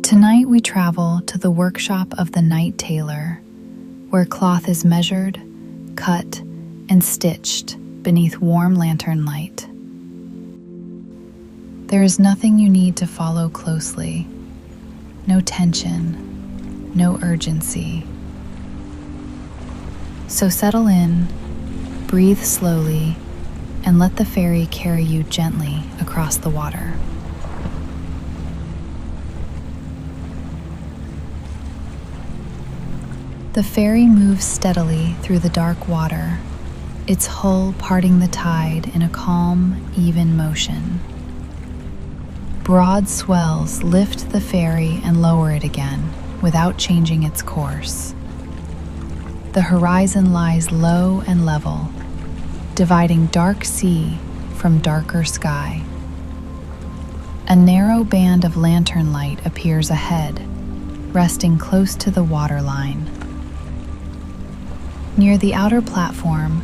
Tonight we travel to the workshop of the night tailor, where cloth is measured, cut, and stitched beneath warm lantern light. There is nothing you need to follow closely. No tension, no urgency. So settle in, breathe slowly, and let the ferry carry you gently across the water. The ferry moves steadily through the dark water, its hull parting the tide in a calm, even motion. Broad swells lift the ferry and lower it again without changing its course. The horizon lies low and level, dividing dark sea from darker sky. A narrow band of lantern light appears ahead, resting close to the waterline. Near the outer platform,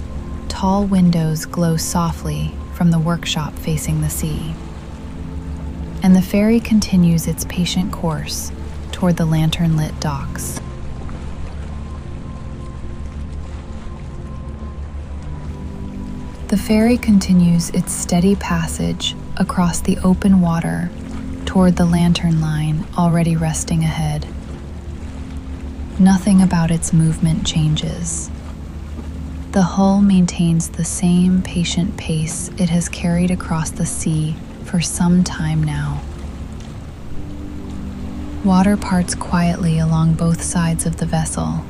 tall windows glow softly from the workshop facing the sea. And the ferry continues its patient course toward the lantern-lit docks. The ferry continues its steady passage across the open water toward the lantern line already resting ahead. Nothing about its movement changes. The hull maintains the same patient pace it has carried across the sea for some time now. Water parts quietly along both sides of the vessel,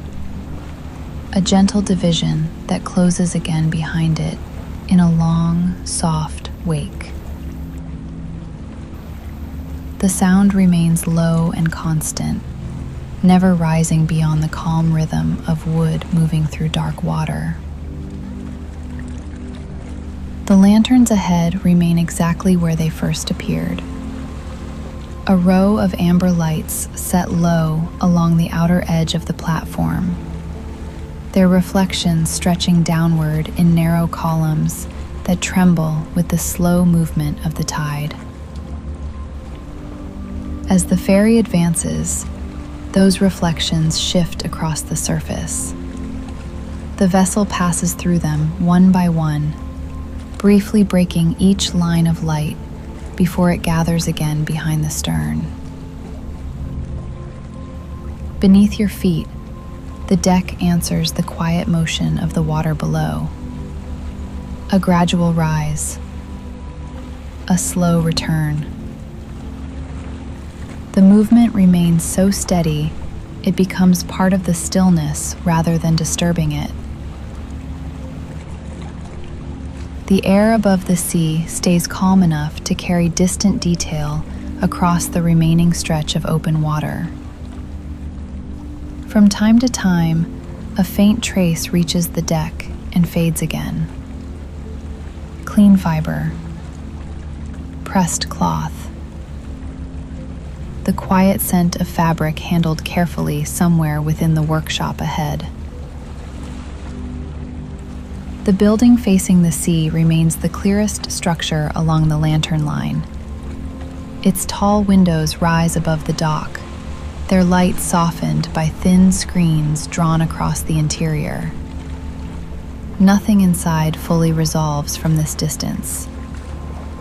a gentle division that closes again behind it in a long, soft wake. The sound remains low and constant, never rising beyond the calm rhythm of wood moving through dark water. The lanterns ahead remain exactly where they first appeared. A row of amber lights set low along the outer edge of the platform, their reflections stretching downward in narrow columns that tremble with the slow movement of the tide. As the ferry advances, those reflections shift across the surface. The vessel passes through them one by one, briefly breaking each line of light before it gathers again behind the stern. Beneath your feet, the deck answers the quiet motion of the water below. A gradual rise, a slow return. The movement remains so steady, it becomes part of the stillness rather than disturbing it. The air above the sea stays calm enough to carry distant detail across the remaining stretch of open water. From time to time, a faint trace reaches the deck and fades again. Clean fiber, pressed cloth, the quiet scent of fabric handled carefully somewhere within the workshop ahead. The building facing the sea remains the clearest structure along the lantern line. Its tall windows rise above the dock, their light softened by thin screens drawn across the interior. Nothing inside fully resolves from this distance,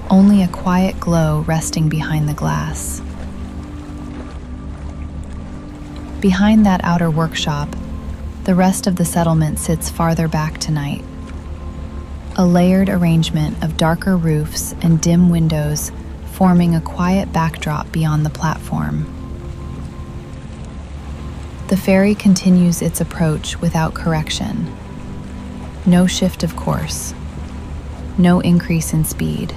only a quiet glow resting behind the glass. Behind that outer workshop, the rest of the settlement sits farther back tonight. A layered arrangement of darker roofs and dim windows forming a quiet backdrop beyond the platform. The ferry continues its approach without correction. No shift of course, no increase in speed.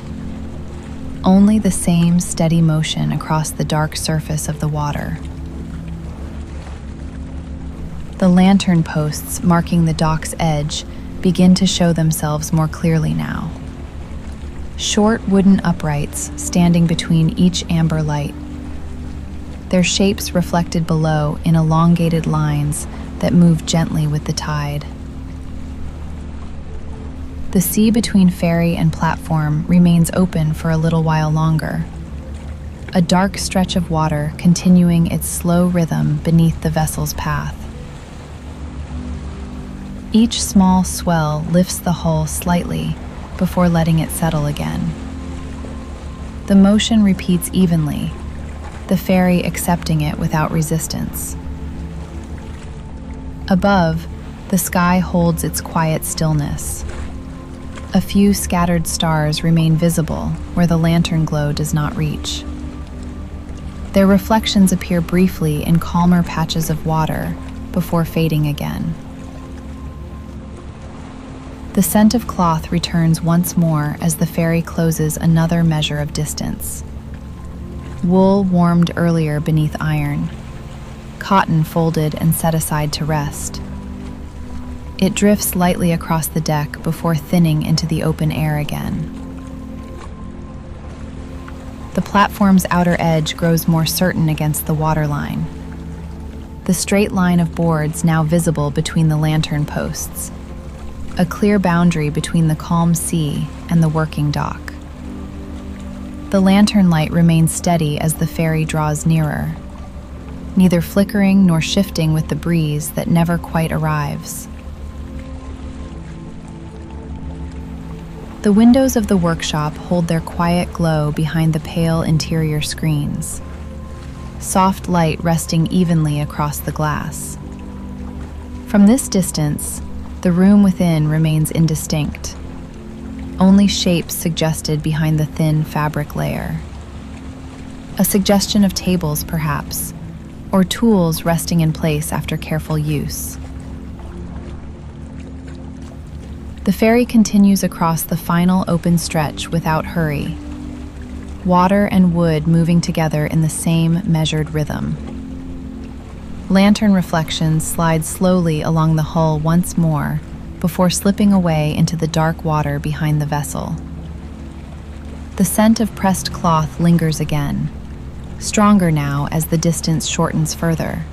Only the same steady motion across the dark surface of the water. The lantern posts marking the dock's edge begin to show themselves more clearly now. Short wooden uprights standing between each amber light, their shapes reflected below in elongated lines that move gently with the tide. The sea between ferry and platform remains open for a little while longer, a dark stretch of water continuing its slow rhythm beneath the vessel's path. Each small swell lifts the hull slightly before letting it settle again. The motion repeats evenly, the ferry accepting it without resistance. Above, the sky holds its quiet stillness. A few scattered stars remain visible where the lantern glow does not reach. Their reflections appear briefly in calmer patches of water before fading again. The scent of cloth returns once more as the ferry closes another measure of distance. Wool warmed earlier beneath iron, cotton folded and set aside to rest. It drifts lightly across the deck before thinning into the open air again. The platform's outer edge grows more certain against the waterline. The straight line of boards now visible between the lantern posts, a clear boundary between the calm sea and the working dock. The lantern light remains steady as the ferry draws nearer, neither flickering nor shifting with the breeze that never quite arrives. The windows of the workshop hold their quiet glow behind the pale interior screens, soft light resting evenly across the glass. From this distance, the room within remains indistinct, only shapes suggested behind the thin fabric layer. A suggestion of tables, perhaps, or tools resting in place after careful use. The ferry continues across the final open stretch without hurry, water and wood moving together in the same measured rhythm. Lantern reflections slide slowly along the hull once more before slipping away into the dark water behind the vessel. The scent of pressed cloth lingers again, stronger now as the distance shortens further.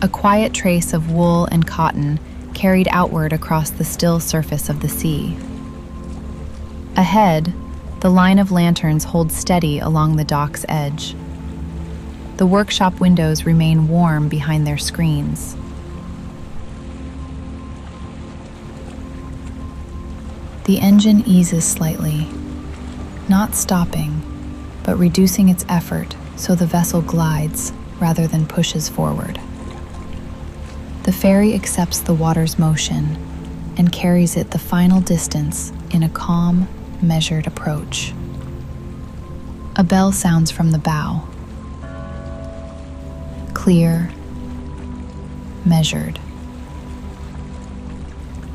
A quiet trace of wool and cotton carried outward across the still surface of the sea. Ahead, the line of lanterns holds steady along the dock's edge. The workshop windows remain warm behind their screens. The engine eases slightly, not stopping, but reducing its effort so the vessel glides rather than pushes forward. The ferry accepts the water's motion and carries it the final distance in a calm, measured approach. A bell sounds from the bow. Clear, measured.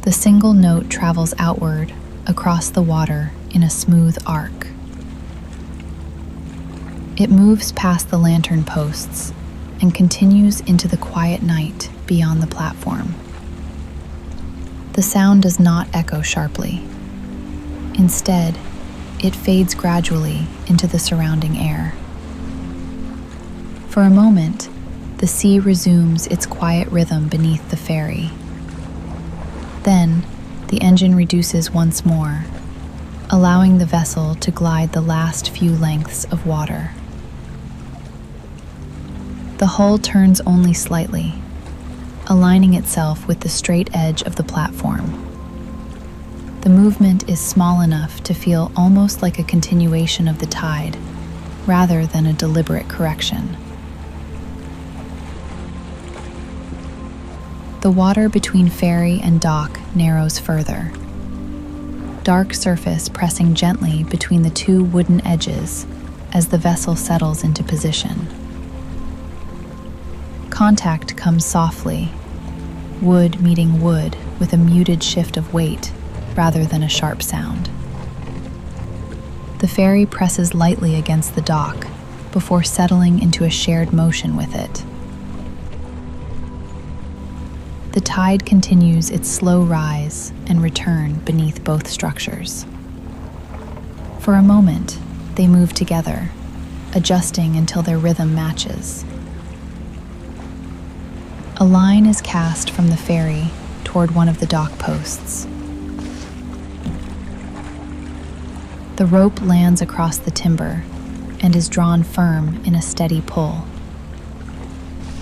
The single note travels outward across the water in a smooth arc. It moves past the lantern posts and continues into the quiet night beyond the platform. The sound does not echo sharply. Instead, it fades gradually into the surrounding air. For a moment, the sea resumes its quiet rhythm beneath the ferry. Then, the engine reduces once more, allowing the vessel to glide the last few lengths of water. The hull turns only slightly, aligning itself with the straight edge of the platform. The movement is small enough to feel almost like a continuation of the tide, rather than a deliberate correction. The water between ferry and dock narrows further, dark surface pressing gently between the two wooden edges as the vessel settles into position. Contact comes softly, wood meeting wood with a muted shift of weight rather than a sharp sound. The ferry presses lightly against the dock before settling into a shared motion with it. The tide continues its slow rise and return beneath both structures. For a moment, they move together, adjusting until their rhythm matches. A line is cast from the ferry toward one of the dock posts. The rope lands across the timber, and is drawn firm in a steady pull.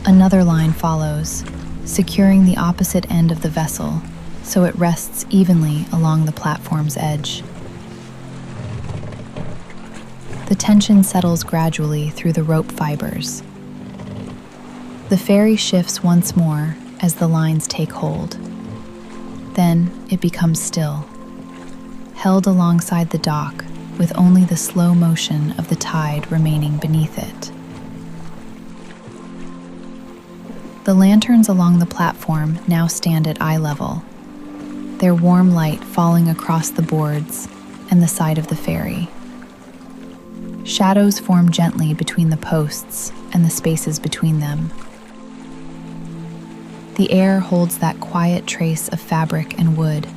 Another line follows, securing the opposite end of the vessel so it rests evenly along the platform's edge. The tension settles gradually through the rope fibers. The ferry shifts once more as the lines take hold. Then it becomes still, held alongside the dock with only the slow motion of the tide remaining beneath it. The lanterns along the platform now stand at eye level, their warm light falling across the boards and the side of the ferry. Shadows form gently between the posts and the spaces between them. The air holds that quiet trace of fabric and wood,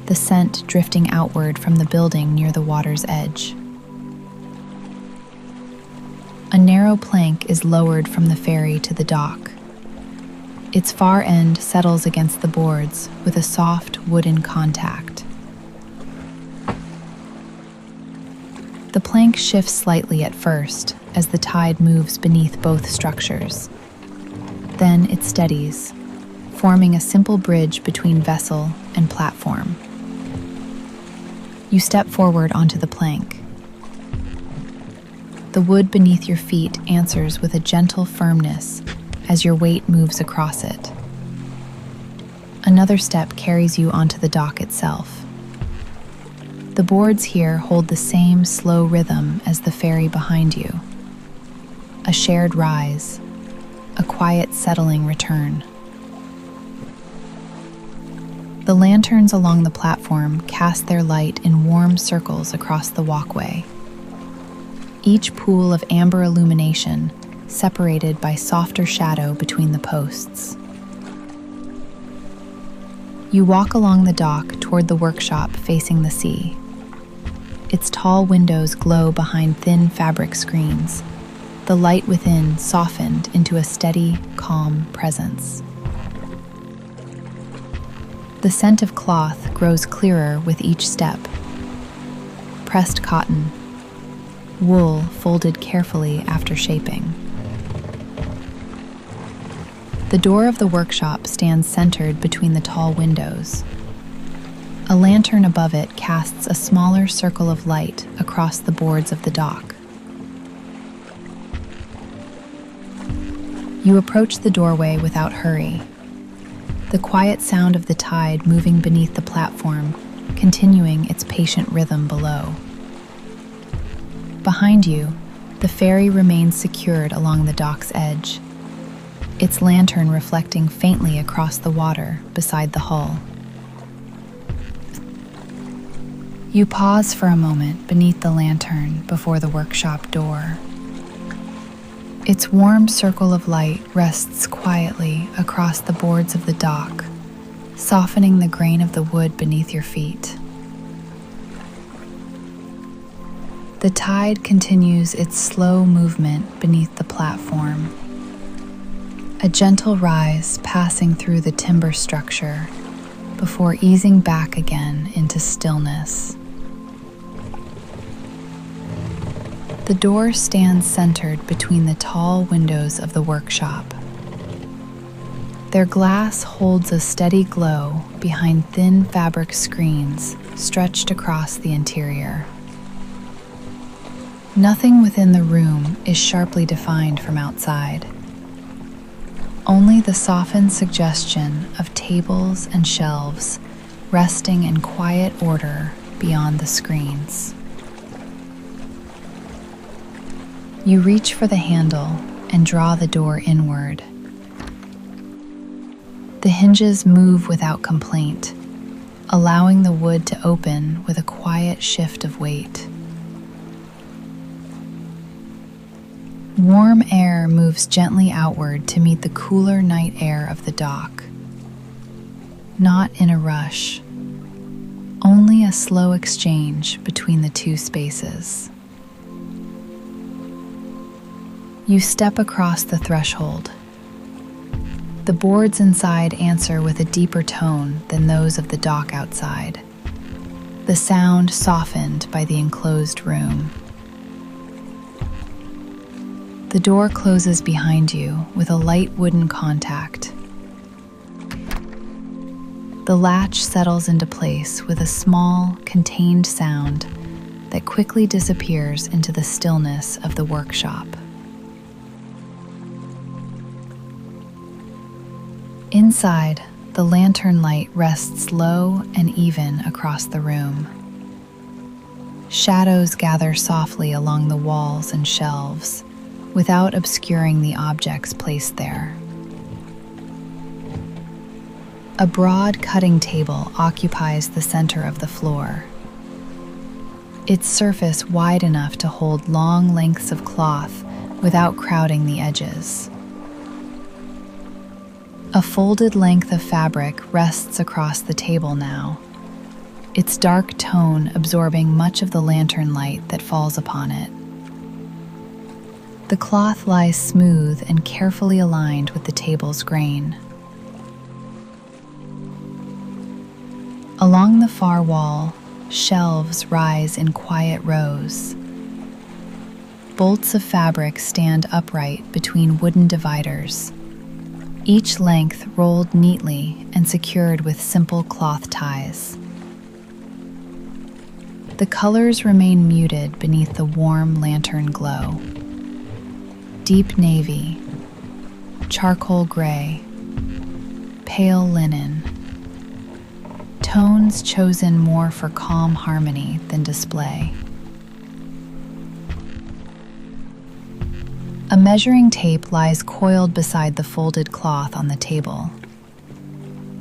the scent drifting outward from the building near the water's edge. A narrow plank is lowered from the ferry to the dock. Its far end settles against the boards with a soft wooden contact. The plank shifts slightly at first as the tide moves beneath both structures. Then it steadies, forming a simple bridge between vessel and platform. You step forward onto the plank. The wood beneath your feet answers with a gentle firmness as your weight moves across it. Another step carries you onto the dock itself. The boards here hold the same slow rhythm as the ferry behind you. A shared rise, a quiet settling return. The lanterns along the platform cast their light in warm circles across the walkway. Each pool of amber illumination separated by softer shadow between the posts. You walk along the dock toward the workshop facing the sea. Its tall windows glow behind thin fabric screens, the light within softened into a steady, calm presence. The scent of cloth grows clearer with each step. Pressed cotton, wool folded carefully after shaping. The door of the workshop stands centered between the tall windows. A lantern above it casts a smaller circle of light across the boards of the dock. You approach the doorway without hurry. The quiet sound of the tide moving beneath the platform, continuing its patient rhythm below. Behind you, the ferry remains secured along the dock's edge, its lantern reflecting faintly across the water beside the hull. You pause for a moment beneath the lantern before the workshop door. Its warm circle of light rests quietly across the boards of the dock, softening the grain of the wood beneath your feet. The tide continues its slow movement beneath the platform, a gentle rise passing through the timber structure before easing back again into stillness. The door stands centered between the tall windows of the workshop. Their glass holds a steady glow behind thin fabric screens stretched across the interior. Nothing within the room is sharply defined from outside. Only the softened suggestion of tables and shelves resting in quiet order beyond the screens. You reach for the handle and draw the door inward. The hinges move without complaint, allowing the wood to open with a quiet shift of weight. Warm air moves gently outward to meet the cooler night air of the dock. Not in a rush, only a slow exchange between the two spaces. You step across the threshold. The boards inside answer with a deeper tone than those of the dock outside, the sound softened by the enclosed room. The door closes behind you with a light wooden contact. The latch settles into place with a small, contained sound that quickly disappears into the stillness of the workshop. Inside, the lantern light rests low and even across the room. Shadows gather softly along the walls and shelves, without obscuring the objects placed there. A broad cutting table occupies the center of the floor, its surface wide enough to hold long lengths of cloth without crowding the edges. A folded length of fabric rests across the table now, its dark tone absorbing much of the lantern light that falls upon it. The cloth lies smooth and carefully aligned with the table's grain. Along the far wall, shelves rise in quiet rows. Bolts of fabric stand upright between wooden dividers, each length rolled neatly and secured with simple cloth ties. The colors remain muted beneath the warm lantern glow. Deep navy, charcoal gray, pale linen. Tones chosen more for calm harmony than display. A measuring tape lies coiled beside the folded cloth on the table,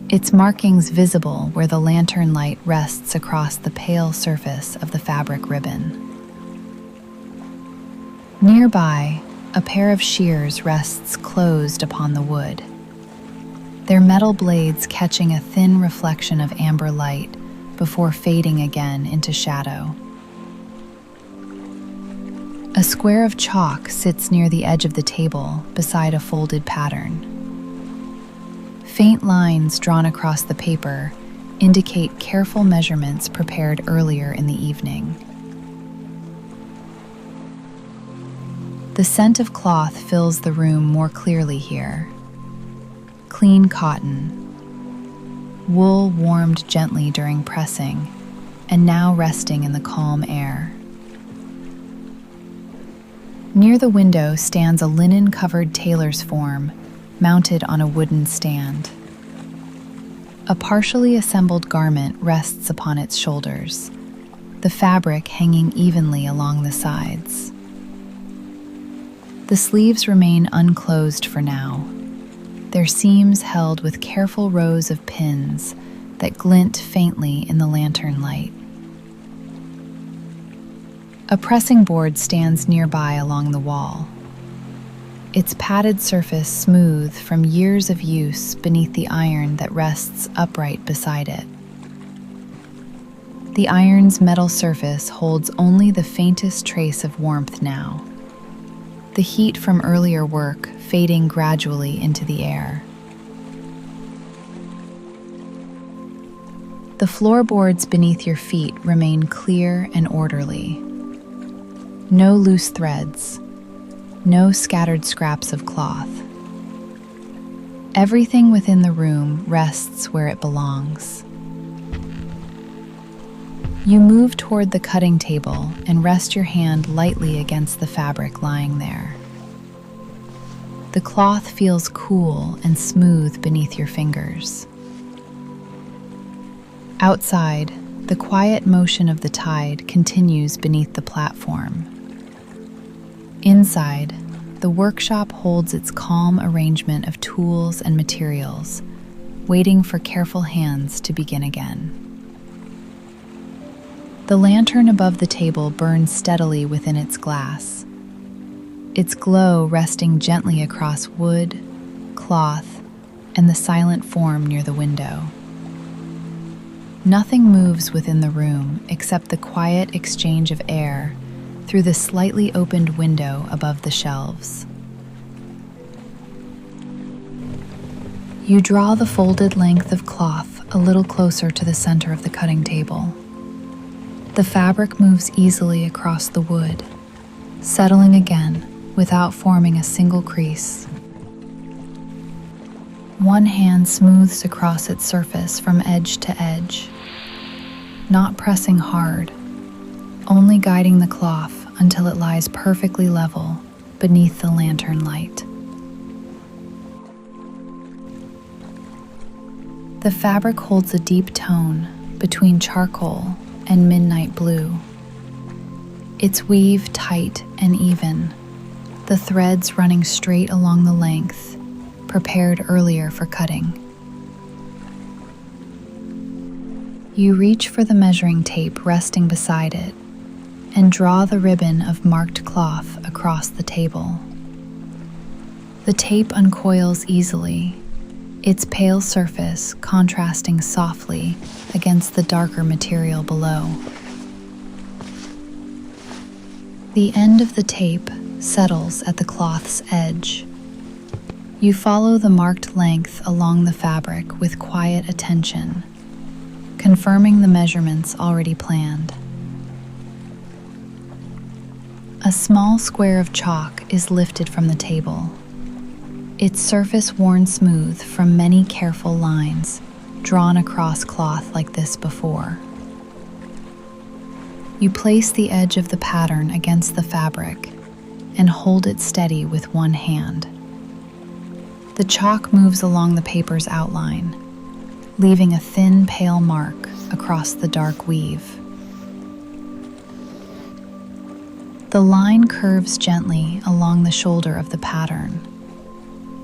its markings visible where the lantern light rests across the pale surface of the fabric ribbon. Nearby, a pair of shears rests closed upon the wood, their metal blades catching a thin reflection of amber light before fading again into shadow. A square of chalk sits near the edge of the table beside a folded pattern. Faint lines drawn across the paper indicate careful measurements prepared earlier in the evening. The scent of cloth fills the room more clearly here. Clean cotton, wool warmed gently during pressing, and now resting in the calm air. Near the window stands a linen-covered tailor's form, mounted on a wooden stand. A partially assembled garment rests upon its shoulders, the fabric hanging evenly along the sides. The sleeves remain unclosed for now, their seams held with careful rows of pins that glint faintly in the lantern light. A pressing board stands nearby along the wall, its padded surface smooth from years of use beneath the iron that rests upright beside it. The iron's metal surface holds only the faintest trace of warmth now, the heat from earlier work fading gradually into the air. The floorboards beneath your feet remain clear and orderly. No loose threads, no scattered scraps of cloth. Everything within the room rests where it belongs. You move toward the cutting table and rest your hand lightly against the fabric lying there. The cloth feels cool and smooth beneath your fingers. Outside, the quiet motion of the tide continues beneath the platform. Inside, the workshop holds its calm arrangement of tools and materials, waiting for careful hands to begin again. The lantern above the table burns steadily within its glass, its glow resting gently across wood, cloth, and the silent form near the window. Nothing moves within the room except the quiet exchange of air through the slightly opened window above the shelves. You draw the folded length of cloth a little closer to the center of the cutting table. The fabric moves easily across the wood, settling again without forming a single crease. One hand smooths across its surface from edge to edge, not pressing hard, only guiding the cloth until it lies perfectly level beneath the lantern light. The fabric holds a deep tone between charcoal and midnight blue. Its weave tight and even, the threads running straight along the length, prepared earlier for cutting. You reach for the measuring tape resting beside it and draw the ribbon of marked cloth across the table. The tape uncoils easily, its pale surface contrasting softly against the darker material below. The end of the tape settles at the cloth's edge. You follow the marked length along the fabric with quiet attention, confirming the measurements already planned. A small square of chalk is lifted from the table, its surface worn smooth from many careful lines drawn across cloth like this before. You place the edge of the pattern against the fabric and hold it steady with one hand. The chalk moves along the paper's outline, leaving a thin, pale mark across the dark weave. The line curves gently along the shoulder of the pattern,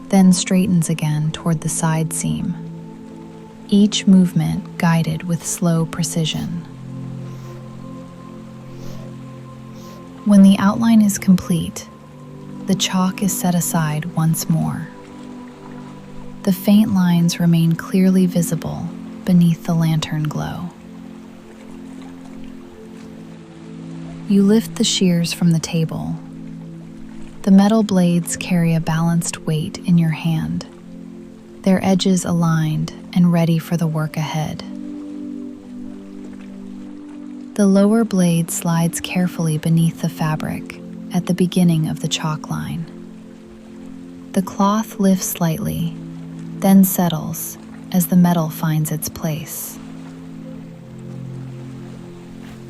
then straightens again toward the side seam, each movement guided with slow precision. When the outline is complete, the chalk is set aside once more. The faint lines remain clearly visible beneath the lantern glow. You lift the shears from the table. The metal blades carry a balanced weight in your hand, their edges aligned and ready for the work ahead. The lower blade slides carefully beneath the fabric at the beginning of the chalk line. The cloth lifts slightly, then settles as the metal finds its place.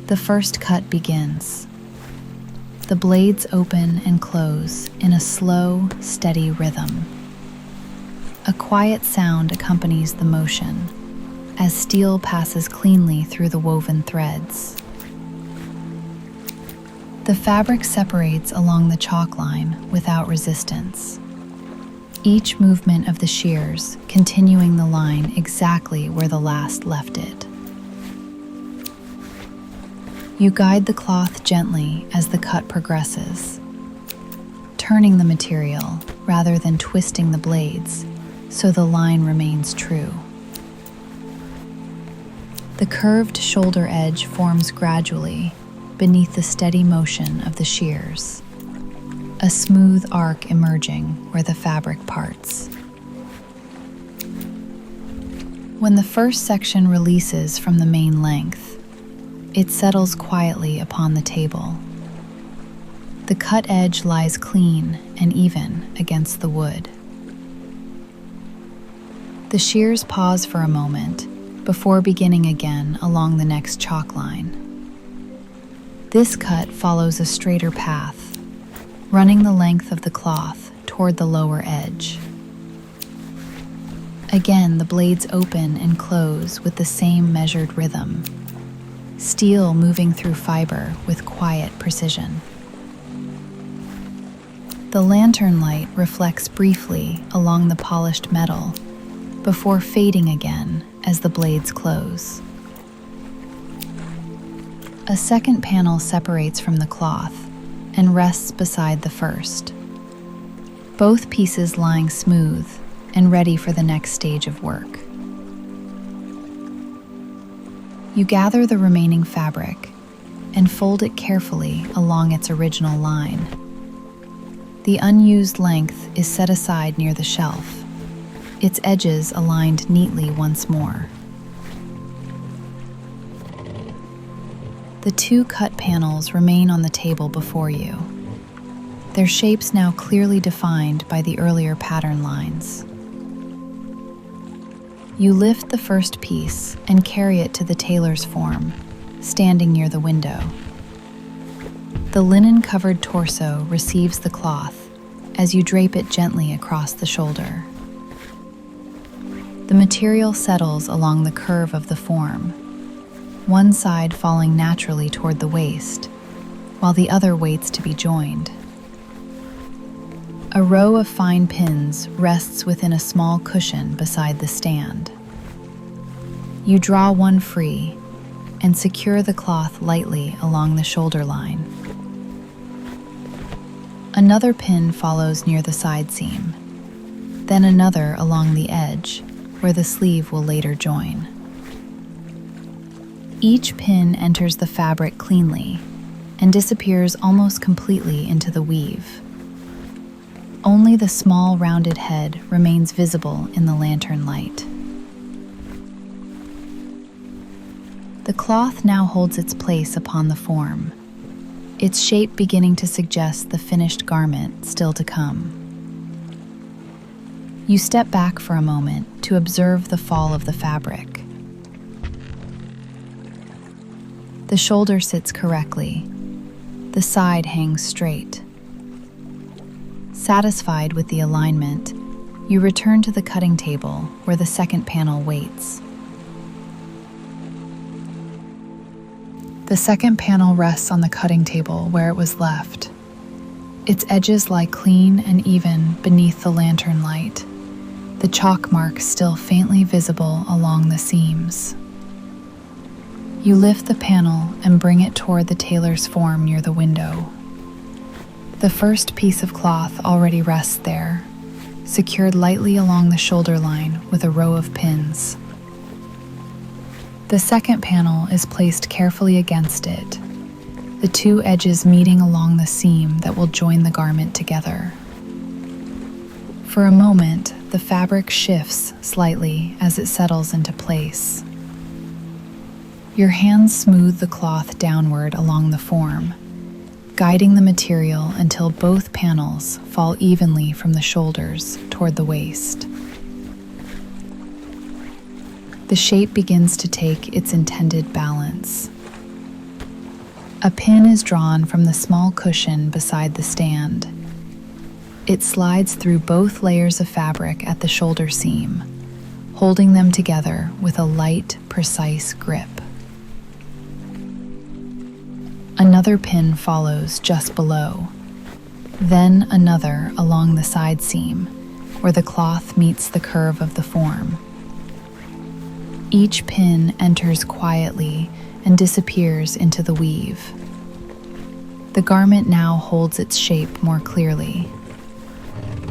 The first cut begins. The blades open and close in a slow, steady rhythm. A quiet sound accompanies the motion as steel passes cleanly through the woven threads. The fabric separates along the chalk line without resistance, each movement of the shears continuing the line exactly where the last left it. You guide the cloth gently as the cut progresses, turning the material rather than twisting the blades so the line remains true. The curved shoulder edge forms gradually beneath the steady motion of the shears, a smooth arc emerging where the fabric parts. When the first section releases from the main length, it settles quietly upon the table. The cut edge lies clean and even against the wood. The shears pause for a moment before beginning again along the next chalk line. This cut follows a straighter path, running the length of the cloth toward the lower edge. Again, the blades open and close with the same measured rhythm, steel moving through fiber with quiet precision. The lantern light reflects briefly along the polished metal before fading again as the blades close. A second panel separates from the cloth and rests beside the first, both pieces lying smooth and ready for the next stage of work. You gather the remaining fabric and fold it carefully along its original line. The unused length is set aside near the shelf, its edges aligned neatly once more. The two cut panels remain on the table before you, their shapes now clearly defined by the earlier pattern lines. You lift the first piece and carry it to the tailor's form, standing near the window. The linen-covered torso receives the cloth as you drape it gently across the shoulder. The material settles along the curve of the form, one side falling naturally toward the waist, while the other waits to be joined. A row of fine pins rests within a small cushion beside the stand. You draw one free and secure the cloth lightly along the shoulder line. Another pin follows near the side seam, then another along the edge, where the sleeve will later join. Each pin enters the fabric cleanly and disappears almost completely into the weave. Only the small rounded head remains visible in the lantern light. The cloth now holds its place upon the form, its shape beginning to suggest the finished garment still to come. You step back for a moment to observe the fall of the fabric. The shoulder sits correctly. The side hangs straight. Satisfied with the alignment, you return to the cutting table where the second panel waits. The second panel rests on the cutting table where it was left. Its edges lie clean and even beneath the lantern light, the chalk marks still faintly visible along the seams. You lift the panel and bring it toward the tailor's form near the window. The first piece of cloth already rests there, secured lightly along the shoulder line with a row of pins. The second panel is placed carefully against it, the two edges meeting along the seam that will join the garment together. For a moment, the fabric shifts slightly as it settles into place. Your hands smooth the cloth downward along the form, guiding the material until both panels fall evenly from the shoulders toward the waist. The shape begins to take its intended balance. A pin is drawn from the small cushion beside the stand. It slides through both layers of fabric at the shoulder seam, holding them together with a light, precise grip. Another pin follows just below, then another along the side seam, where the cloth meets the curve of the form. Each pin enters quietly and disappears into the weave. The garment now holds its shape more clearly.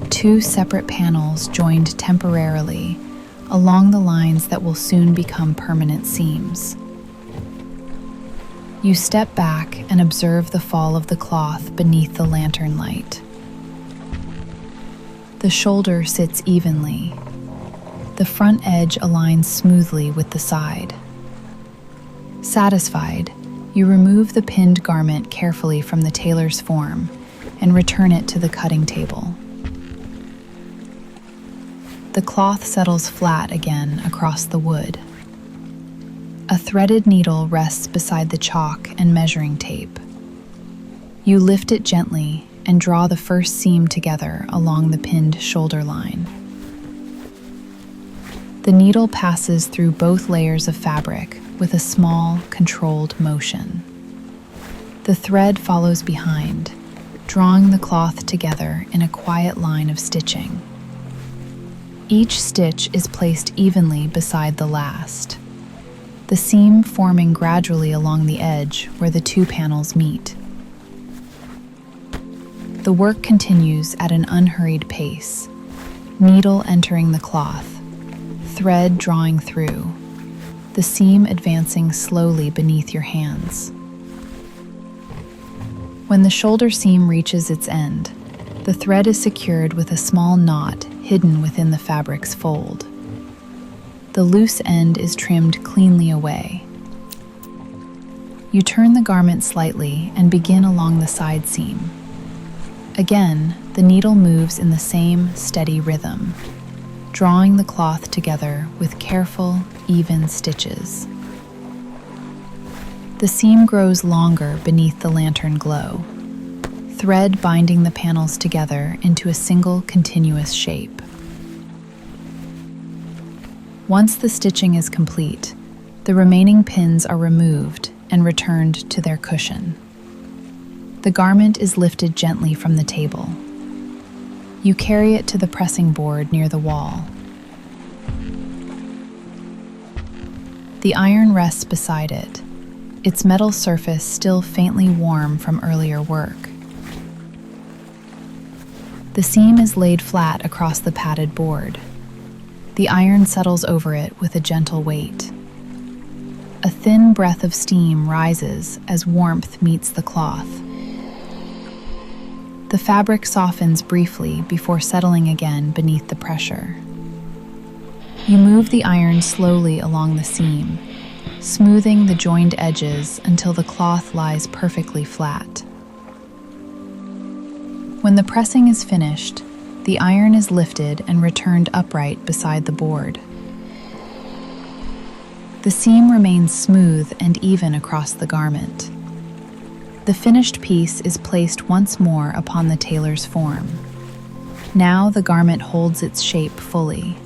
Two separate panels joined temporarily along the lines that will soon become permanent seams. You step back and observe the fall of the cloth beneath the lantern light. The shoulder sits evenly. The front edge aligns smoothly with the side. Satisfied, you remove the pinned garment carefully from the tailor's form and return it to the cutting table. The cloth settles flat again across the wood. A threaded needle rests beside the chalk and measuring tape. You lift it gently and draw the first seam together along the pinned shoulder line. The needle passes through both layers of fabric with a small, controlled motion. The thread follows behind, drawing the cloth together in a quiet line of stitching. Each stitch is placed evenly beside the last, the seam forming gradually along the edge where the two panels meet. The work continues at an unhurried pace, needle entering the cloth, thread drawing through, the seam advancing slowly beneath your hands. When the shoulder seam reaches its end, the thread is secured with a small knot hidden within the fabric's fold. The loose end is trimmed cleanly away. You turn the garment slightly and begin along the side seam. Again, the needle moves in the same steady rhythm, drawing the cloth together with careful, even stitches. The seam grows longer beneath the lantern glow, thread binding the panels together into a single continuous shape. Once the stitching is complete, the remaining pins are removed and returned to their cushion. The garment is lifted gently from the table. You carry it to the pressing board near the wall. The iron rests beside it, its metal surface still faintly warm from earlier work. The seam is laid flat across the padded board. The iron settles over it with a gentle weight. A thin breath of steam rises as warmth meets the cloth. The fabric softens briefly before settling again beneath the pressure. You move the iron slowly along the seam, smoothing the joined edges until the cloth lies perfectly flat. When the pressing is finished, the iron is lifted and returned upright beside the board. The seam remains smooth and even across the garment. The finished piece is placed once more upon the tailor's form. Now the garment holds its shape fully,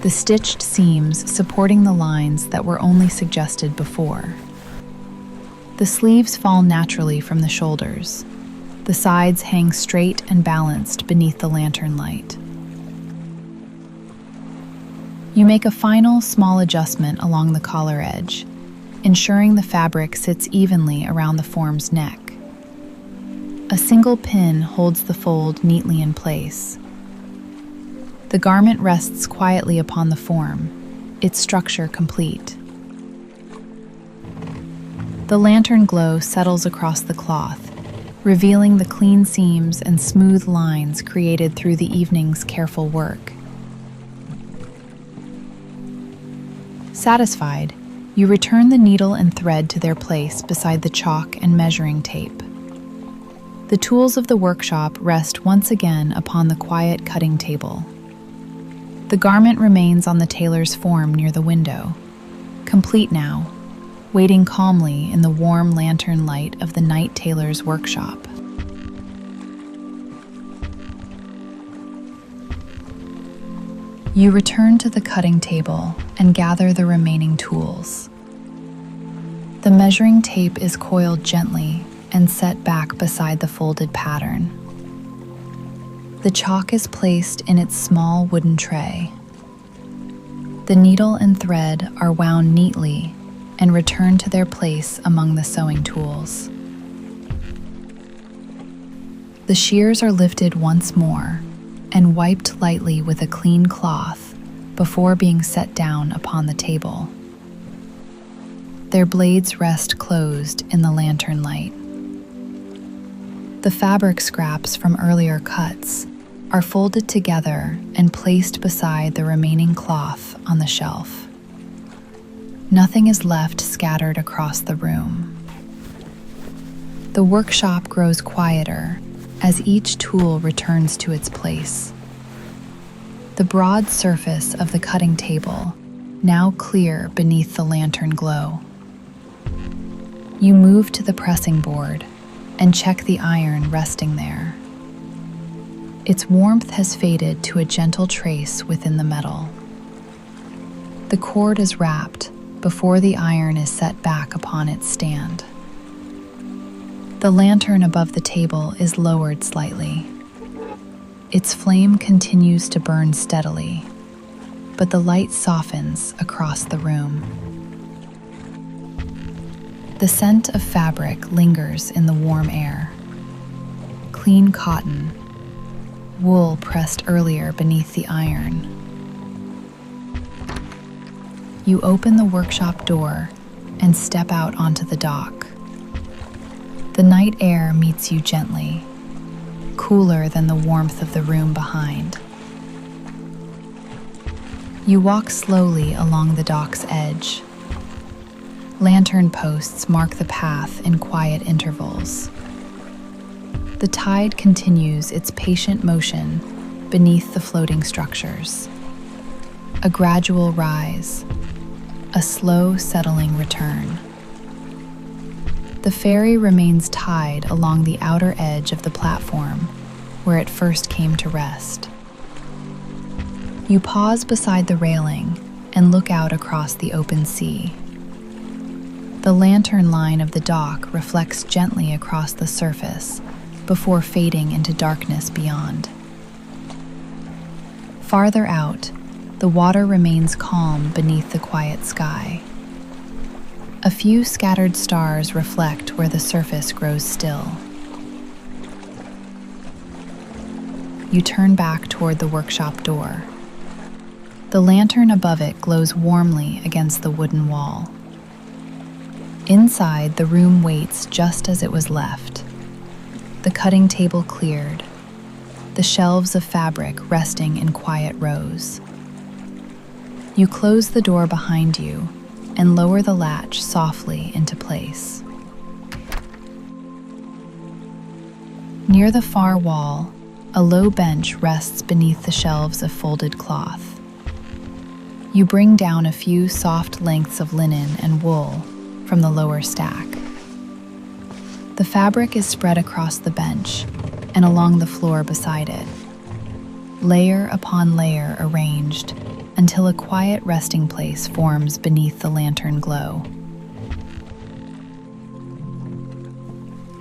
the stitched seams supporting the lines that were only suggested before. The sleeves fall naturally from the shoulders. The sides hang straight and balanced beneath the lantern light. You make a final small adjustment along the collar edge, ensuring the fabric sits evenly around the form's neck. A single pin holds the fold neatly in place. The garment rests quietly upon the form, its structure complete. The lantern glow settles across the cloth, revealing the clean seams and smooth lines created through the evening's careful work. Satisfied, you return the needle and thread to their place beside the chalk and measuring tape. The tools of the workshop rest once again upon the quiet cutting table. The garment remains on the tailor's form near the window, complete now, waiting calmly in the warm lantern light of the night tailor's workshop. You return to the cutting table and gather the remaining tools. The measuring tape is coiled gently and set back beside the folded pattern. The chalk is placed in its small wooden tray. The needle and thread are wound neatly and returned to their place among the sewing tools. The shears are lifted once more and wiped lightly with a clean cloth before being set down upon the table. Their blades rest closed in the lantern light. The fabric scraps from earlier cuts are folded together and placed beside the remaining cloth on the shelf. Nothing is left scattered across the room. The workshop grows quieter as each tool returns to its place. The broad surface of the cutting table, now clear beneath the lantern glow. You move to the pressing board and check the iron resting there. Its warmth has faded to a gentle trace within the metal. The cord is wrapped before the iron is set back upon its stand. The lantern above the table is lowered slightly. Its flame continues to burn steadily, but the light softens across the room. The scent of fabric lingers in the warm air. Clean cotton, wool pressed earlier beneath the iron. You open the workshop door and step out onto the dock. The night air meets you gently, cooler than the warmth of the room behind. You walk slowly along the dock's edge. Lantern posts mark the path in quiet intervals. The tide continues its patient motion beneath the floating structures. A gradual rise, a slow settling return. The ferry remains tied along the outer edge of the platform where it first came to rest. You pause beside the railing and look out across the open sea. The lantern line of the dock reflects gently across the surface before fading into darkness beyond. Farther out, the water remains calm beneath the quiet sky. A few scattered stars reflect where the surface grows still. You turn back toward the workshop door. The lantern above it glows warmly against the wooden wall. Inside, the room waits just as it was left. The cutting table cleared, the shelves of fabric resting in quiet rows. You close the door behind you and lower the latch softly into place. Near the far wall, a low bench rests beneath the shelves of folded cloth. You bring down a few soft lengths of linen and wool from the lower stack. The fabric is spread across the bench and along the floor beside it, layer upon layer arranged until a quiet resting place forms beneath the lantern glow.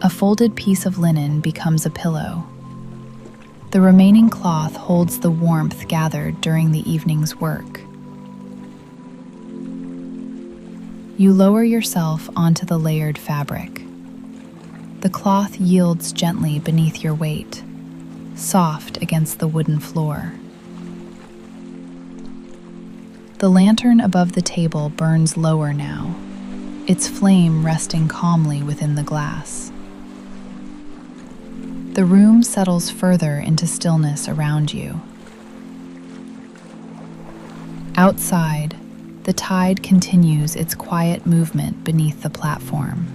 A folded piece of linen becomes a pillow. The remaining cloth holds the warmth gathered during the evening's work. You lower yourself onto the layered fabric. The cloth yields gently beneath your weight, soft against the wooden floor. The lantern above the table burns lower now, its flame resting calmly within the glass. The room settles further into stillness around you. Outside, the tide continues its quiet movement beneath the platform.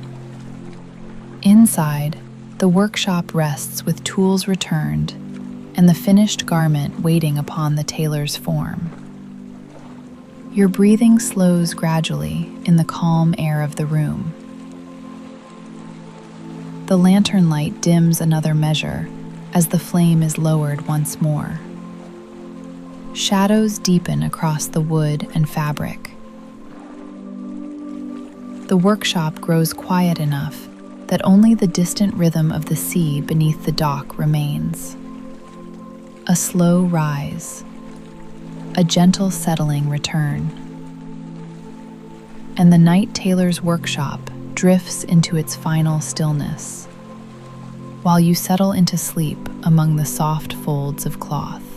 Inside, the workshop rests with tools returned and the finished garment waiting upon the tailor's form. Your breathing slows gradually in the calm air of the room. The lantern light dims another measure as the flame is lowered once more. Shadows deepen across the wood and fabric. The workshop grows quiet enough that only the distant rhythm of the sea beneath the dock remains. A slow rise, a gentle settling return, and the night tailor's workshop drifts into its final stillness, while you settle into sleep among the soft folds of cloth.